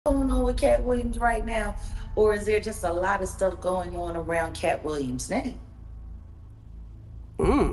Going on with Katt Williams right now, or is there just a lot of stuff going on around Katt Williams' name?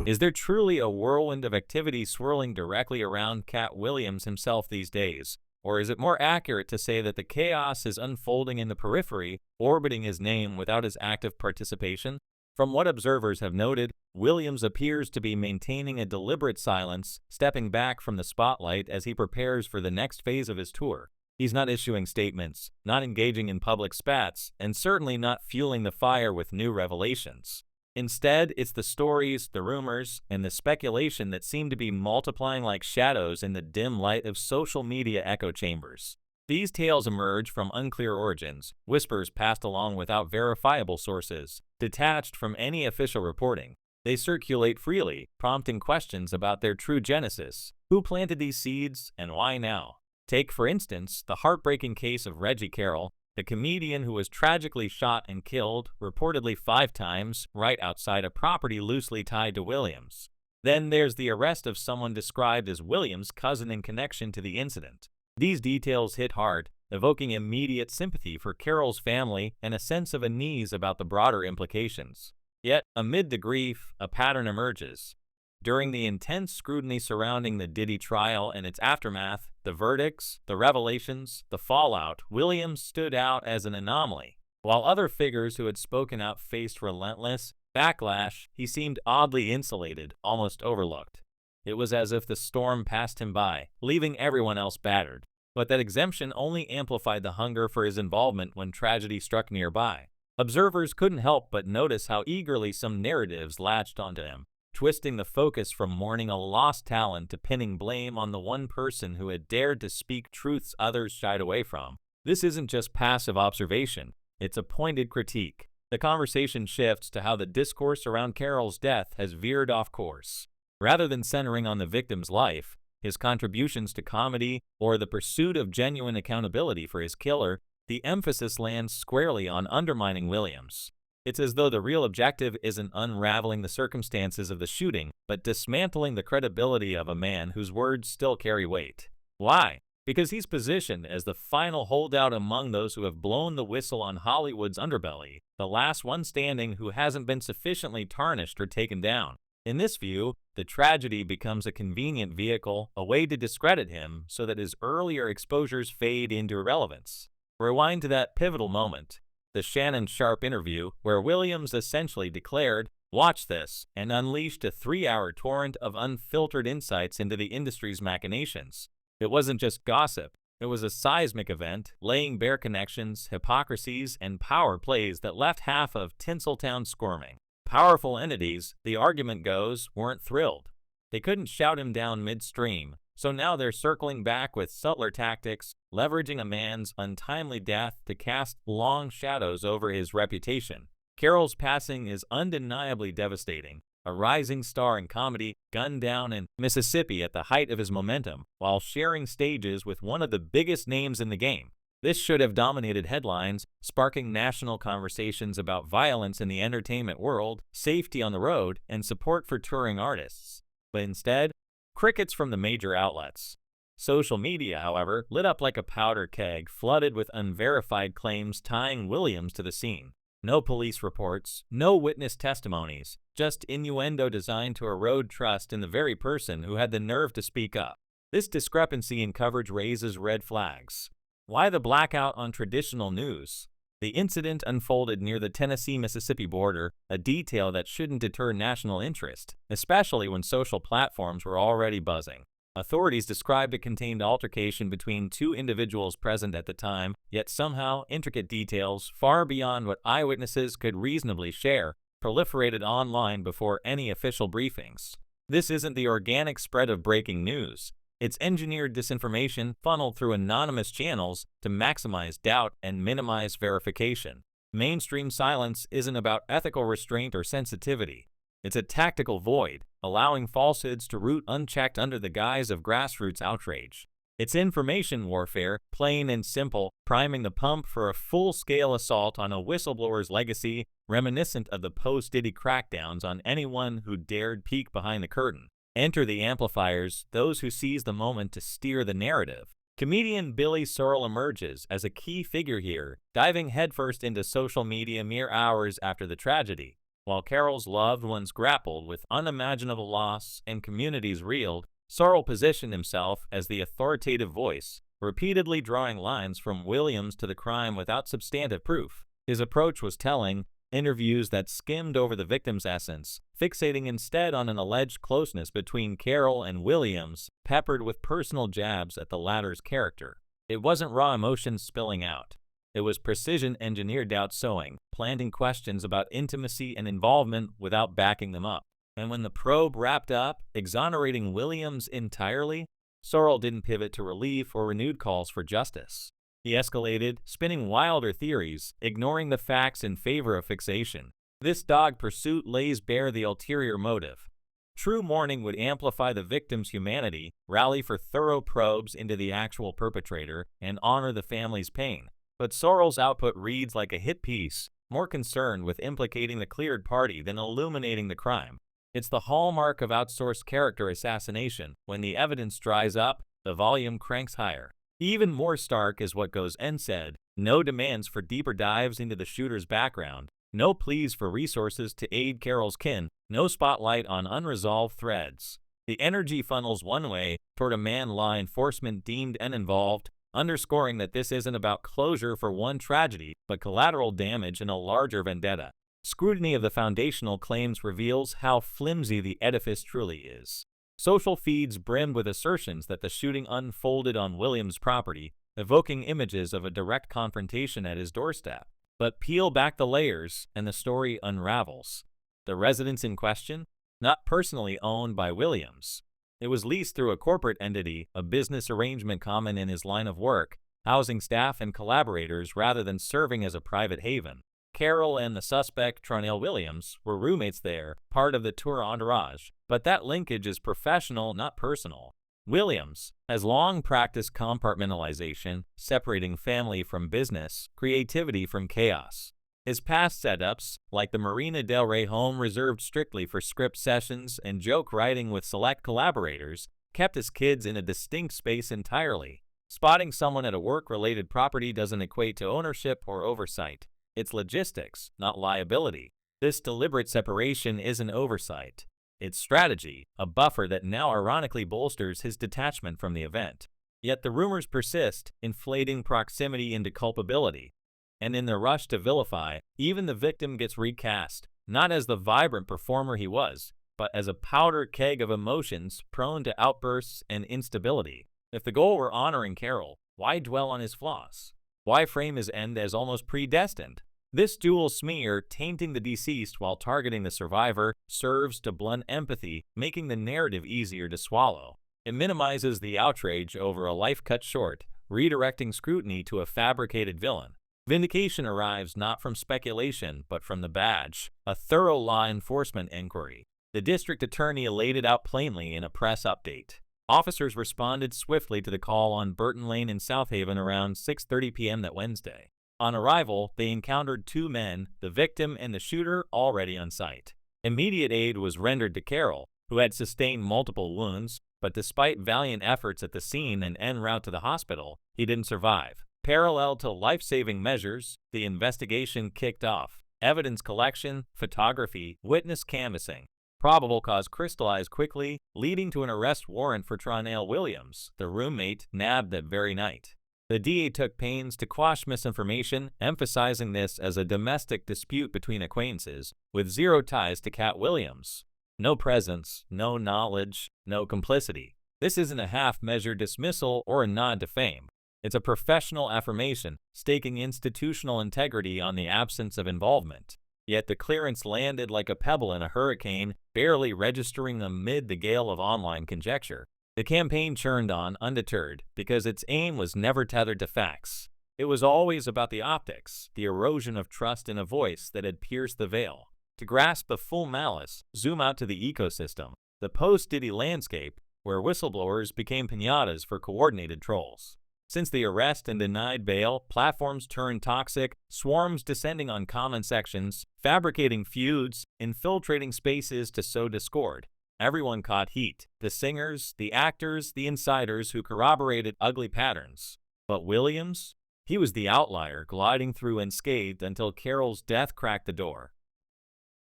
Is there truly a whirlwind of activity swirling directly around Katt Williams himself these days? Or is it more accurate to say that the chaos is unfolding in the periphery, orbiting his name without his active participation? From what observers have noted, Williams appears to be maintaining a deliberate silence, stepping back from the spotlight as he prepares for the next phase of his tour. He's not issuing statements, not engaging in public spats, and certainly not fueling the fire with new revelations. Instead, it's the stories, the rumors, and the speculation that seem to be multiplying like shadows in the dim light of social media echo chambers. These tales emerge from unclear origins, whispers passed along without verifiable sources, detached from any official reporting. They circulate freely, prompting questions about their true genesis. Who planted these seeds, and why now? Take, for instance, the heartbreaking case of Reggie Carroll, the comedian who was tragically shot and killed, reportedly 5 times, right outside a property loosely tied to Williams. Then there's the arrest of someone described as Williams' cousin in connection to the incident. These details hit hard, evoking immediate sympathy for Carroll's family and a sense of unease about the broader implications. Yet, amid the grief, a pattern emerges. During the intense scrutiny surrounding the Diddy trial and its aftermath, the verdicts, the revelations, the fallout, Williams stood out as an anomaly. While other figures who had spoken out faced relentless backlash, he seemed oddly insulated, almost overlooked. It was as if the storm passed him by, leaving everyone else battered. But that exemption only amplified the hunger for his involvement when tragedy struck nearby. Observers couldn't help but notice how eagerly some narratives latched onto him, twisting the focus from mourning a lost talent to pinning blame on the one person who had dared to speak truths others shied away from. This isn't just passive observation, it's a pointed critique. The conversation shifts to how the discourse around Carroll's death has veered off course. Rather than centering on the victim's life, his contributions to comedy, or the pursuit of genuine accountability for his killer, the emphasis lands squarely on undermining Williams. It's as though the real objective isn't unraveling the circumstances of the shooting, but dismantling the credibility of a man whose words still carry weight. Why? Because he's positioned as the final holdout among those who have blown the whistle on Hollywood's underbelly, the last one standing who hasn't been sufficiently tarnished or taken down. In this view, the tragedy becomes a convenient vehicle, a way to discredit him so that his earlier exposures fade into irrelevance. Rewind to that pivotal moment, the Shannon Sharpe interview, where Williams essentially declared, "Watch this," and unleashed a 3-hour torrent of unfiltered insights into the industry's machinations. It wasn't just gossip. It was a seismic event, laying bare connections, hypocrisies, and power plays that left half of Tinseltown squirming. Powerful entities, the argument goes, weren't thrilled. They couldn't shout him down midstream, so now they're circling back with subtler tactics, leveraging a man's untimely death to cast long shadows over his reputation. Carroll's passing is undeniably devastating. A rising star in comedy, gunned down in Mississippi at the height of his momentum, while sharing stages with one of the biggest names in the game. This should have dominated headlines, sparking national conversations about violence in the entertainment world, safety on the road, and support for touring artists. But instead, crickets from the major outlets. Social media, however, lit up like a powder keg, flooded with unverified claims tying Williams to the scene. No police reports, no witness testimonies, just innuendo designed to erode trust in the very person who had the nerve to speak up. This discrepancy in coverage raises red flags. Why the blackout on traditional news? The incident unfolded near the Tennessee-Mississippi border, a detail that shouldn't deter national interest, especially when social platforms were already buzzing. Authorities described a contained altercation between 2 individuals present at the time, yet somehow intricate details, far beyond what eyewitnesses could reasonably share, proliferated online before any official briefings. This isn't the organic spread of breaking news. It's engineered disinformation funneled through anonymous channels to maximize doubt and minimize verification. Mainstream silence isn't about ethical restraint or sensitivity. It's a tactical void, allowing falsehoods to root unchecked under the guise of grassroots outrage. It's information warfare, plain and simple, priming the pump for a full-scale assault on a whistleblower's legacy, reminiscent of the post-Diddy crackdowns on anyone who dared peek behind the curtain. Enter the amplifiers, those who seize the moment to steer the narrative. Comedian Billy Sorrell emerges as a key figure here, diving headfirst into social media mere hours after the tragedy. While Carroll's loved ones grappled with unimaginable loss and communities reeled, Sorrell positioned himself as the authoritative voice, repeatedly drawing lines from Williams to the crime without substantive proof. His approach was telling, interviews that skimmed over the victim's essence, fixating instead on an alleged closeness between Carroll and Williams, peppered with personal jabs at the latter's character. It wasn't raw emotions spilling out. It was precision-engineered doubt sowing, planting questions about intimacy and involvement without backing them up. And when the probe wrapped up, exonerating Williams entirely, Sorrell didn't pivot to relief or renewed calls for justice. He escalated, spinning wilder theories, ignoring the facts in favor of fixation. This dog pursuit lays bare the ulterior motive. True mourning would amplify the victim's humanity, rally for thorough probes into the actual perpetrator, and honor the family's pain. But Sorrell's output reads like a hit piece, more concerned with implicating the cleared party than illuminating the crime. It's the hallmark of outsourced character assassination. When the evidence dries up, the volume cranks higher. Even more stark is what goes unsaid. No demands for deeper dives into the shooter's background, no pleas for resources to aid Carroll's kin, no spotlight on unresolved threads. The energy funnels one way, toward a man law enforcement deemed uninvolved, underscoring that this isn't about closure for one tragedy, but collateral damage in a larger vendetta. Scrutiny of the foundational claims reveals how flimsy the edifice truly is. Social feeds brimmed with assertions that the shooting unfolded on Williams' property, evoking images of a direct confrontation at his doorstep. But peel back the layers, and the story unravels. The residence in question? Not personally owned by Williams. It was leased through a corporate entity, a business arrangement common in his line of work, housing staff and collaborators rather than serving as a private haven. Carroll and the suspect, Tronell Williams, were roommates there, part of the tour entourage, but that linkage is professional, not personal. Williams has long practiced compartmentalization, separating family from business, creativity from chaos. His past setups, like the Marina Del Rey home reserved strictly for script sessions and joke writing with select collaborators, kept his kids in a distinct space entirely. Spotting someone at a work-related property doesn't equate to ownership or oversight. It's logistics, not liability. This deliberate separation isn't oversight. It's strategy, a buffer that now ironically bolsters his detachment from the event. Yet the rumors persist, inflating proximity into culpability. And in the rush to vilify, even the victim gets recast, not as the vibrant performer he was, but as a powder keg of emotions prone to outbursts and instability. If the goal were honoring Carroll, why dwell on his flaws? Why frame his end as almost predestined? This dual smear, tainting the deceased while targeting the survivor, serves to blunt empathy, making the narrative easier to swallow. It minimizes the outrage over a life cut short, redirecting scrutiny to a fabricated villain. Vindication arrives not from speculation, but from the badge, a thorough law enforcement inquiry. The district attorney laid it out plainly in a press update. Officers responded swiftly to the call on Burton Lane in South Haven around 6:30 p.m. that Wednesday. On arrival, they encountered two men, the victim and the shooter, already on site. Immediate aid was rendered to Carroll, who had sustained multiple wounds, but despite valiant efforts at the scene and en route to the hospital, he didn't survive. Parallel to life-saving measures, the investigation kicked off. Evidence collection, photography, witness canvassing. Probable cause crystallized quickly, leading to an arrest warrant for Tronell Williams, the roommate, nabbed that very night. The DA took pains to quash misinformation, emphasizing this as a domestic dispute between acquaintances, with zero ties to Katt Williams. No presence, no knowledge, no complicity. This isn't a half-measured dismissal or a nod to fame. It's a professional affirmation, staking institutional integrity on the absence of involvement. Yet the clearance landed like a pebble in a hurricane, barely registering amid the gale of online conjecture. The campaign churned on undeterred because its aim was never tethered to facts. It was always about the optics, the erosion of trust in a voice that had pierced the veil. To grasp the full malice, zoom out to the ecosystem, the post-Diddy landscape, where whistleblowers became piñatas for coordinated trolls. Since the arrest and denied bail, platforms turned toxic, swarms descending on comment sections, fabricating feuds, infiltrating spaces to sow discord. Everyone caught heat. The singers, the actors, the insiders who corroborated ugly patterns. But Williams? He was the outlier, gliding through unscathed until Carroll's death cracked the door.